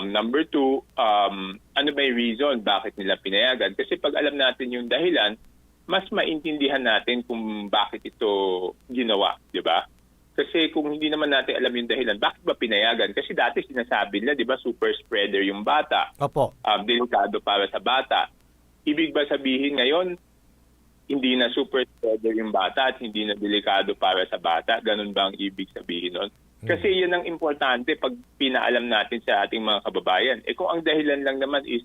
Number 2, ano ba yung reason bakit nila pinayagan? Kasi pag alam natin yung dahilan, mas maintindihan natin kung bakit ito ginawa, di ba? Kasi kung hindi naman natin alam yung dahilan, bakit ba pinayagan? Kasi dati sinasabi nila, di ba, super spreader yung bata.
Opo.
Delikado para sa bata. Ibig ba sabihin ngayon, hindi na super spreader yung bata at hindi na delikado para sa bata? Ganun ba ang ibig sabihin nun? Kasi yan ang importante pag pinaalam natin sa ating mga kababayan. Kung ang dahilan lang naman is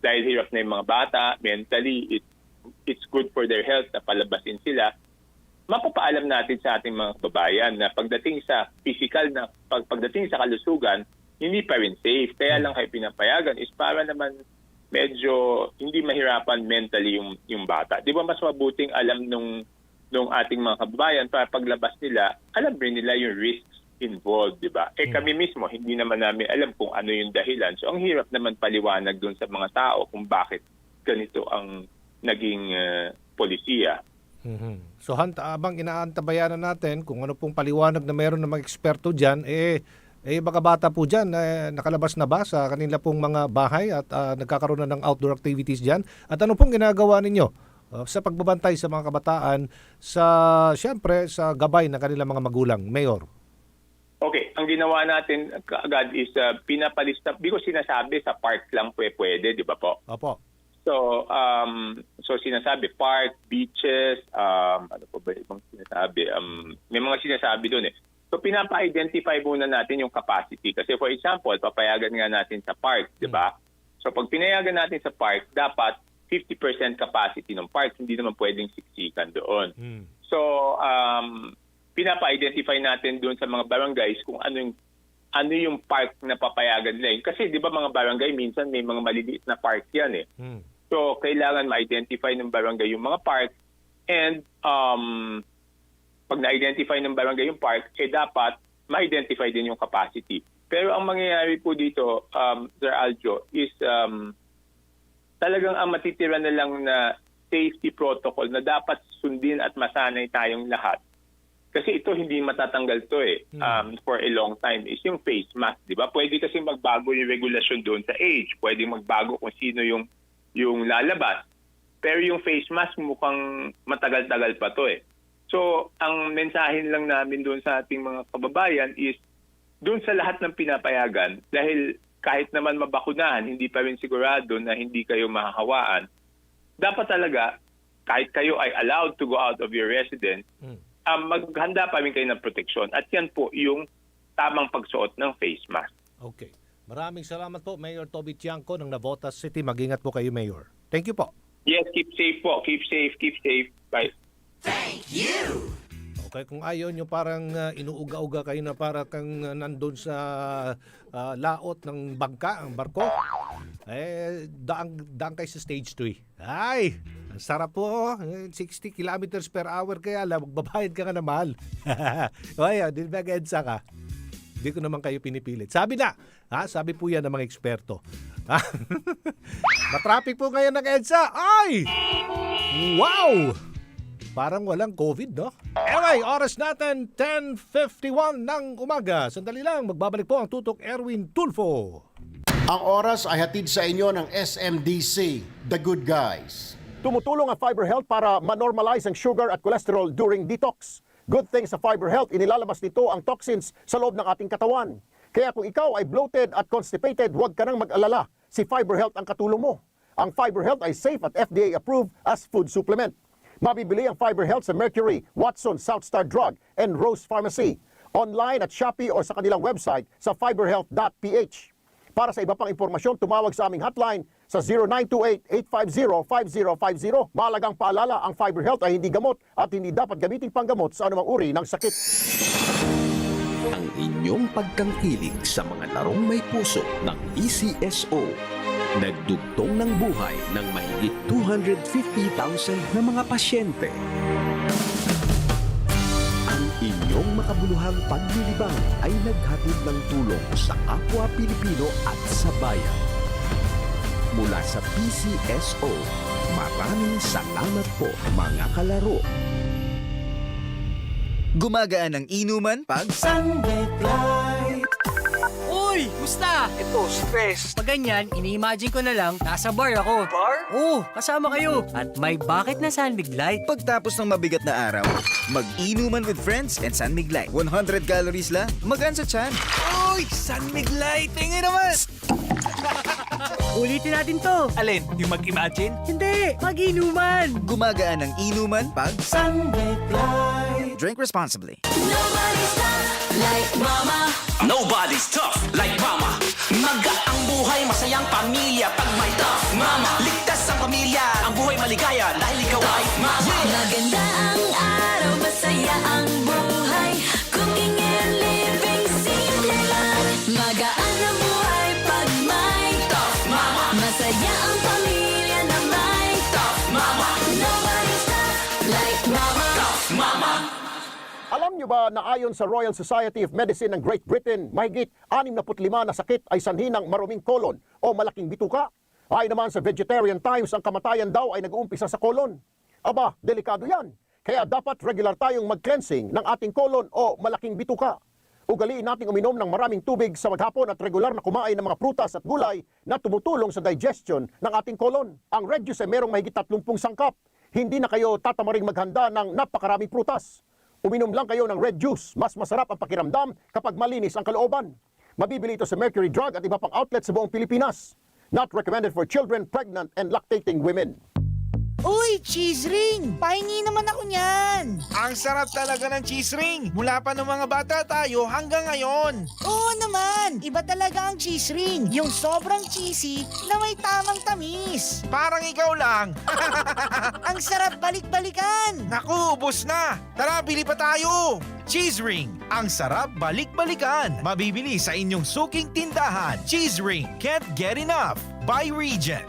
dahil hirap na yung mga bata, mentally, it's good for their health na palabasin sila, mapapaalam natin sa ating mga kababayan na pagdating sa physical, na pagdating sa kalusugan, hindi pa rin safe. Kaya lang kayo pinapayagan is para naman medyo hindi mahirapan mentally yung bata. Di ba mas mabuting alam nung ating mga kababayan para paglabas nila, alam rin nila yung risks involved, di ba? Kami mismo, hindi naman namin alam kung ano yung dahilan. So, ang hirap naman paliwanag dun sa mga tao kung bakit ganito ang naging polisiya.
So, habang inaantabayanan natin kung ano pong paliwanag na meron ng mga eksperto dyan, mga bata po dyan, nakalabas na ba sa kanila pong mga bahay at nagkakaroon na ng outdoor activities dyan? At ano pong ginagawa ninyo sa pagbabantay sa mga kabataan siyempre, sa gabay ng kanilang mga magulang? Mayor?
Okay, ang ginawa natin kaagad is pinapalista, because sinasabi sa park lang pwede, di ba po?
Opo.
So sinasabi park, beaches, ano po ba ibang sinasabi? May mga sinasabi doon So pinapa-identify muna natin yung capacity. Kasi for example, papayagan nga natin sa park, di ba? So pag pinayagan natin sa park, dapat 50% capacity ng park, hindi naman pwedeng siksikan doon. So pinapa-identify natin doon sa mga barangays kung ano yung park na papayagan nila. Kasi di ba mga barangay, minsan may mga maliliit na park yan So kailangan ma-identify ng barangay yung mga park and pag na-identify ng barangay yung park, dapat ma-identify din yung capacity. Pero ang mangyayari po dito, Sir Aljo, is talagang ang matitira na lang na safety protocol na dapat sundin at masanay tayong lahat. Kasi ito hindi matatanggal to for a long time is yung face mask, di ba? Pwede kasi magbago yung regulasyon doon sa age. Pwede magbago kung sino yung lalabas. Pero yung face mask mukhang matagal-tagal pa to So, ang mensahe lang namin doon sa ating mga kababayan is doon sa lahat ng pinapayagan, dahil kahit naman mabakunahan, hindi pa rin sigurado na hindi kayo mahahawaan. Dapat talaga, kahit kayo ay allowed to go out of your residence, maghanda pa rin kayo ng proteksyon. At yan po yung tamang pagsuot ng face mask.
Okay. Maraming salamat po, Mayor Toby Tiangco ng Navotas City. Mag-ingat po kayo, Mayor. Thank you po.
Yes, keep safe po. Keep safe. Keep safe. Bye.
Thank you!
Okay, kung ayaw nyo parang inuuga-uga kayo na para kang nandun sa laot ng bangka, ang barko, daan kayo sa stage 3. Ay, ang sarap po. 60 kilometers per hour kaya lang, magbabayad ka nga na mahal. Ay, di ba EDSA ka? Hindi ko naman kayo pinipilit. Sabi po yan ng mga eksperto. Matraffic po ngayon ng EDSA. Ay! Wow! Parang walang COVID, no? Anyway, oras natin, 10:51 ng umaga. Sandali lang, magbabalik po ang Tutok Erwin Tulfo.
Ang oras ay hatid sa inyo ng SMDC, The Good Guys.
Tumutulong ang Fiber Health para ma-normalize ang sugar at cholesterol during detox. Good thing sa Fiber Health, inilalabas nito ang toxins sa loob ng ating katawan. Kaya kung ikaw ay bloated at constipated, huwag ka nang mag-alala. Si Fiber Health ang katulong mo. Ang Fiber Health ay safe at FDA approved as food supplement. Mabibili ang Fiber Health sa Mercury, Watson, Southstar Drug, and Rose Pharmacy. Online at Shopee o sa kanilang website sa fiberhealth.ph. Para sa iba pang impormasyon, tumawag sa aming hotline sa 0928-850-5050. Mahalagang paalala, ang Fiber Health ay hindi gamot at hindi dapat gamitin panggamot sa anumang uri ng sakit.
Ang inyong pagtangkilik sa mga larong may puso ng ECSO. Nagdugtong ng buhay ng mahigit 250,000 na mga pasyente. Ang inyong makabuluhang paglilibang ay naghatid ng tulong sa kapwa Pilipino at sa bayan. Mula sa PCSO, maraming salamat po mga kalaro.
Gumagaan ang inuman pag
Sunlit Light.
Uy! Musta?
Ito, stress.
Pag ganyan, ini-imagine ko na lang, nasa bar ako.
Bar?
Oo, kasama kayo. At may bucket na Sunbig Light.
Pagtapos ng mabigat na araw, mag-inuman with friends and Sunmig Light. 100 calories lang, magaan sa tiyan.
Uy! Sunmig Light! Tingin naman!
Ulitin natin to.
Alin? Yung mag-imagine?
Hindi, mag-inuman.
Gumagaan ang inuman pag
Sunbig Light.
drink responsibly.
Nobody's tough like mama.
Nobody's tough like mama. Magaang buhay, masayang pamilya pag may tough mama. Ligtas ang pamilya, ang buhay maligaya dahil ikaw ay mama.
Maganda ang araw, masaya ang buhay. Cooking and living, simple lang. Magaan ang buhay pag may
tough mama.
masaya ang pamilya na may
Tough mama.
Nobody's tough like mama.
Tough mama.
Alam niyo ba na ayon sa Royal Society of Medicine ng Great Britain, mahigit 65 na sakit ay sanhi ng maruming kolon o malaking bituka? Ayon naman sa Vegetarian Times, ang kamatayan daw ay nag-uumpisa sa kolon. Aba, delikado yan. Kaya dapat regular tayong mag-cleansing ng ating kolon o malaking bituka. Ugaliin nating uminom ng maraming tubig sa maghapon at regular na kumain ng mga prutas at gulay na tumutulong sa digestion ng ating kolon. Ang red juice ay merong mahigit 30 sangkap. Hindi na kayo tatamaring maghanda ng napakaraming prutas. Uminom lang kayo ng red juice. Mas masarap ang pakiramdam kapag malinis ang kalooban. Mabibili ito sa Mercury Drug at iba pang outlet sa buong Pilipinas. Not recommended for children, pregnant, and lactating women.
Uy, cheese ring! Pahingi naman ako niyan!
Ang sarap talaga ng cheese ring. Mula pa ng mga bata tayo hanggang ngayon.
Oo naman! Iba talaga ang cheese ring. Yung sobrang cheesy na may tamang tamis.
Parang ikaw lang.
Ang sarap balik-balikan!
Naku, ubos na. Tara, bili pa tayo. Cheese ring. Ang sarap balik-balikan. Mabibili sa inyong suking tindahan. Cheese ring. Can't get enough. By region.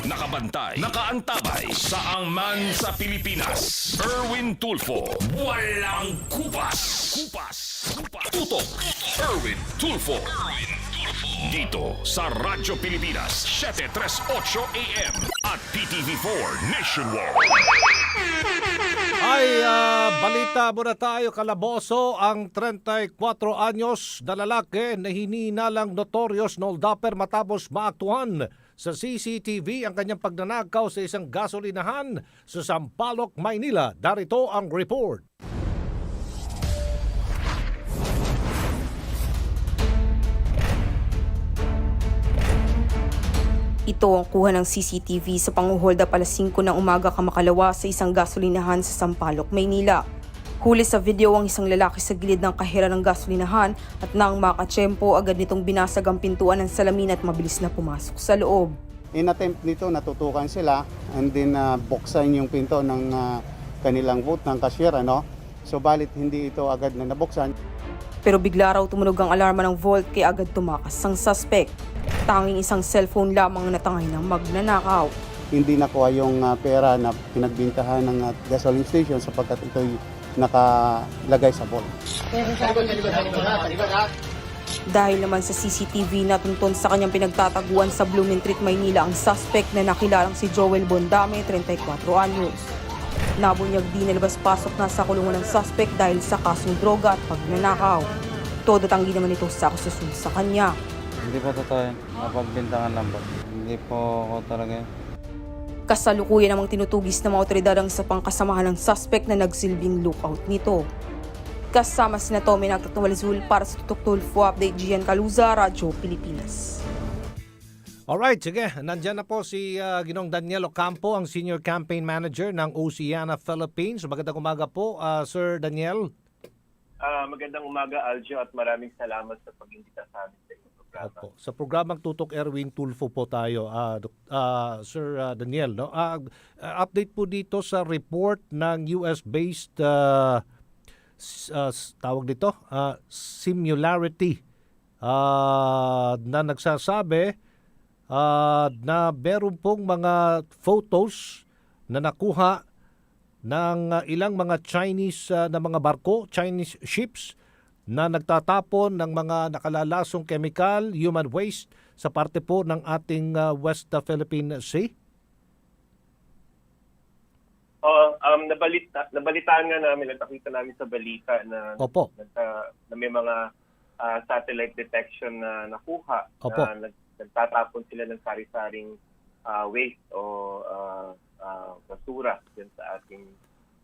Nakabantay, nakaantabay, saang man sa Pilipinas. Erwin Tulfo, walang kupas. Tutok Erwin Tulfo. Dito sa Radyo Pilipinas, 738 AM at PTV4 Nationwide.
Ay, balita muna tayo, kalaboso ang 34 anyos na lalaki na hininalang notorious na holdupper matapos maaktuhan sa CCTV ang kanyang pagnanakaw sa isang gasolinahan sa Sampaloc, Maynila. Darito ang report.
Ito ang kuha ng CCTV sa panguhold up alas 5 ng umaga kamakalawa sa isang gasolinahan sa Sampaloc, Maynila. Huli sa video ang isang lalaki sa gilid ng kahera ng gasolinahan at nang makatsyempo agad nitong binasag ang pintuan ng salamin at mabilis na pumasok sa loob.
In attempt nito, natutukan sila and then buksan yung pinto ng kanilang vote ng cashier, ano? So balit hindi ito agad na nabuksan.
Pero bigla raw tumunog ang alarma ng vault kaya agad tumakas ang suspect. Tanging isang cellphone lamang natangay ng magnanakaw.
Hindi nakuha yung pera na pinagbintahan ng gasoline station sapagkat ito'y nakalagay sa vault.
Dahil naman sa CCTV natuntun sa kanyang pinagtataguan sa Blooming Street, Maynila ang suspect na nakilalang si Joel Bondame, 34 anyos. Nabunyag din na labas-pasok na sa kulungan ng suspect dahil sa kasong droga at pagnanakaw. Todo tanggi naman ito sa akusasyon sa kanya.
Hindi po totoo yun. Napagbintangan lang po. Hindi po ako talaga yun.
Kasalukuyan namang tinutugis ng mga otoridad ang sa pangkasamahan ng suspect na nagsilbing lookout nito. Kasama sina Tommy Nagtatawalazul para sa Tutok Tulfo Update, Gian Caluza, Radyo Pilipinas.
Alright, sige. Nandyan na po si Ginong Daniel Ocampo, ang Senior Campaign Manager ng Oceana Philippines. Magandang umaga po, Sir Daniel.
Magandang umaga, Aljo, at maraming salamat sa pag-imbita sa amin sa inyong programa.
Opo. Sa programang Tutok Erwin Tulfo po tayo, Sir Daniel. No? Update po dito sa report ng US-based tawag dito, Similarity na nagsasabi na meron pong mga photos na nakuha ng ilang mga Chinese na mga barko, Chinese ships na nagtatapon ng mga nakalalasong chemical, human waste sa parte po ng ating West Philippine Sea?
Nabalitaan nga namin at nakita namin sa balita na,
Opo.
na may mga satellite detection na nakuha.
Opo.
Na nagtatapon sila ng sari-saring waste o basura dyan sa ating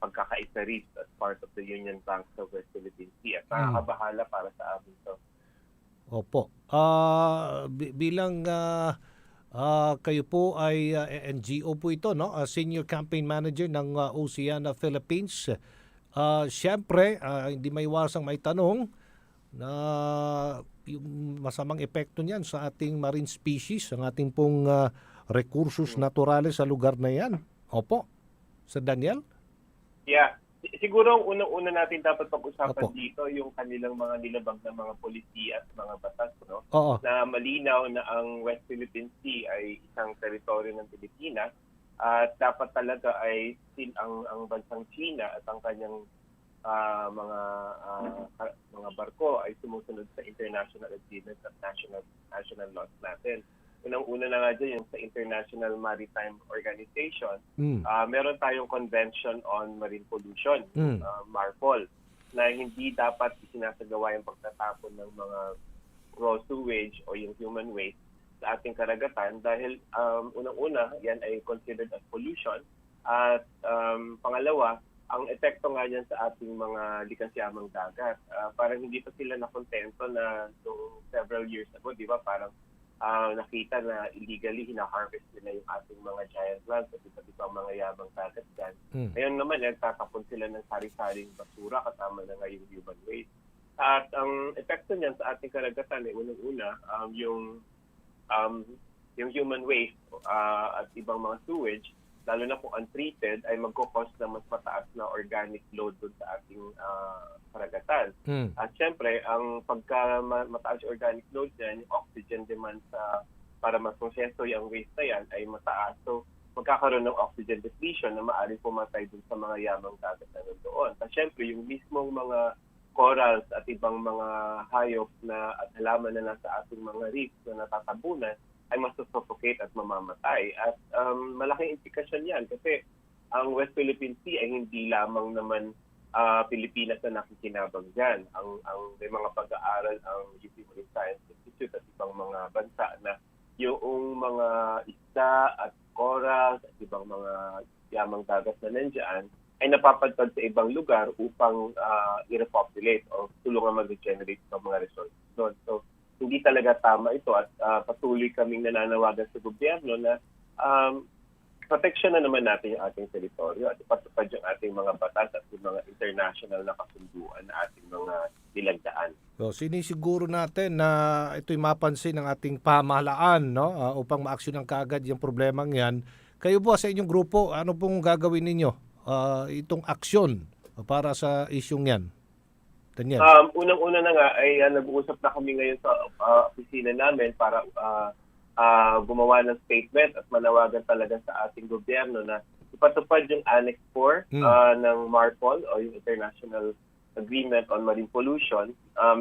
pagkakaisaris as part of the Union Bank sa West Philippine Sea. At nakakabahala para sa amin to.
Opo. Bilang kayo po ay NGO po ito, no? Senior Campaign Manager ng Oceana Philippines. Siyempre, hindi maiwasang may tanong na yung masamang epekto niyan sa ating marine species, ang ating pong recursos naturales sa lugar na yan. Opo. Sir Daniel?
Yeah. Siguro ang unang-una natin dapat pag-usapan dito yung kanilang mga nilabag na mga polisiya at mga batas, no?
Oo.
Na malinaw na ang West Philippine Sea ay isang teritoryo ng Pilipinas at dapat talaga ay ang bansang China at ang kanyang mga barko ay sumusunod sa international agreements at national laws natin. Unang-una na nga dyan yung sa International Maritime Organization, meron tayong Convention on Marine Pollution, MARPOL, na hindi dapat isinasagawa yung pagtatapon ng mga raw sewage o yung human waste sa ating karagatan dahil unang-una, yan ay considered as pollution. At pangalawa, ang epekto nga yan sa ating mga likas-yamang dagat. Parang hindi pa sila nakontento na several years ago, di ba? Parang nakita na illegally hina-harvest nila yung ating mga giant lands at iba't ibang mga yabang dagat dyan. Ngayon naman, nagtatapon sila ng sari-saring basura kasama na nga yung human waste. At ang epekto niyan sa ating karagatan ay unang-una, yung human waste at ibang mga sewage, lalo na kung untreated, ay magkukos na mas mataas na organic load dun sa ating karagatan. At syempre, ang pagka mataas yung organic load yan, yung oxygen demand para maproseso yung waste na yan ay mataas. So, magkakaroon ng oxygen depletion na maaaring pumatay dun sa mga yamang dagat na doon. At syempre, yung mismong mga corals at ibang mga hayop at halaman na nasa ating mga reefs na natatabunan ay masusuffocate at mamamatay. At malaking implikasyon yan kasi ang West Philippine Sea ay hindi lamang naman Pilipinas na nakikinabang dyan. Ang may mga pag-aaral ang UP Marine Science Institute at ibang mga bansa na yung mga isda at corals at ibang mga yamang dagat na nandiyan ay napapadpad sa ibang lugar upang i-repopulate o tulungan mag-regenerate sa mga resources doon. So, hindi talaga tama ito at patuloy kaming nananawagan sa gobyerno na proteksyon na naman natin yung ating teritoryo at ipatupad yung ating mga batas at yung mga international na kasunduan na ating mga nilagdaan.
So, sinisiguro natin na ito'y mapansin ng ating pamahalaan, no? Upang ma-aksyonan kaagad yung problemang yan. Kayo po sa inyong grupo, ano pong gagawin ninyo itong aksyon para sa isyong yan? Daniel.
Unang-una na nga ay nag-uusap na kami ngayon sa opisina namin para gumawa ng statement at manawagan talaga sa ating gobyerno na ipatupad yung Annex 4 ng MARPOL o yung International Agreement on Marine Pollution,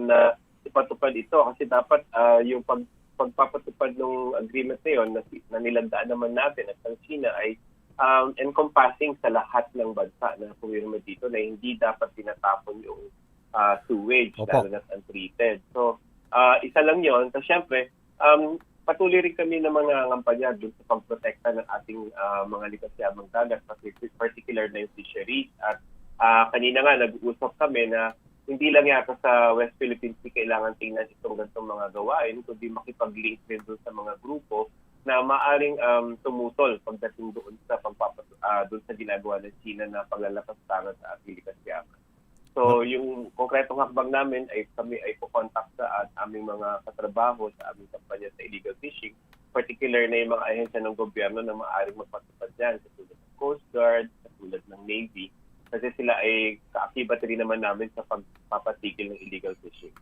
na ipatupad ito kasi dapat yung pagpapatupad ng agreement na yun na nilagdaan naman natin at ang China ay encompassing sa lahat ng bansa na pumirma dito na hindi dapat tinatapon yung sewage lalo na't untreated. So, isa lang yon. So, syempre, patuloy rin kami ng mga ngampanya dun sa pagprotekta ng ating mga likas yamang dagat, particular na yung fisheries. At kanina nga, nag-uusap kami na hindi lang yata sa West Philippines kailangan tingnan itong ganitong mga gawain, kundi makipag-link din doon sa mga grupo na maaring tumutol pagdating doon sa doon sa ginagawa ng China na paglalakas tangan sa ating likas yaman. So, yung konkretong hakbang namin ay kami ay pukontak sa aming mga katrabaho sa aming kampanya sa illegal fishing, particular na yung mga ahensya ng gobyerno na maaaring magpatupad dyan, katulad ng Coast Guard, katulad ng Navy, kasi sila ay kaakibat rin naman namin sa pagpapatigil ng illegal fishing.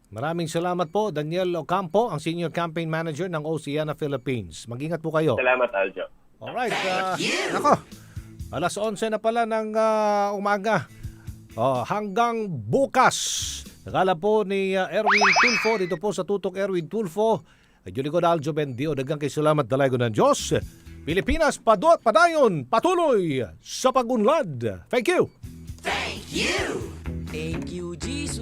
Maraming salamat po, Daniel Ocampo, ang Senior Campaign Manager ng Oceana Philippines. Mag-ingat po kayo.
Salamat, Aljo.
Alright. Ako, alas 11 na pala ng umaga. Hanggang bukas. Nakala po ni Erwin Tulfo, dito po sa Tutok Erwin Tulfo. Yung likod Aljo Bendijo, dagang kay salamat dalago ng Diyos. Pilipinas, padayon, patuloy sa pagunlad. Thank you.
Thank you. Thank you, Jesus.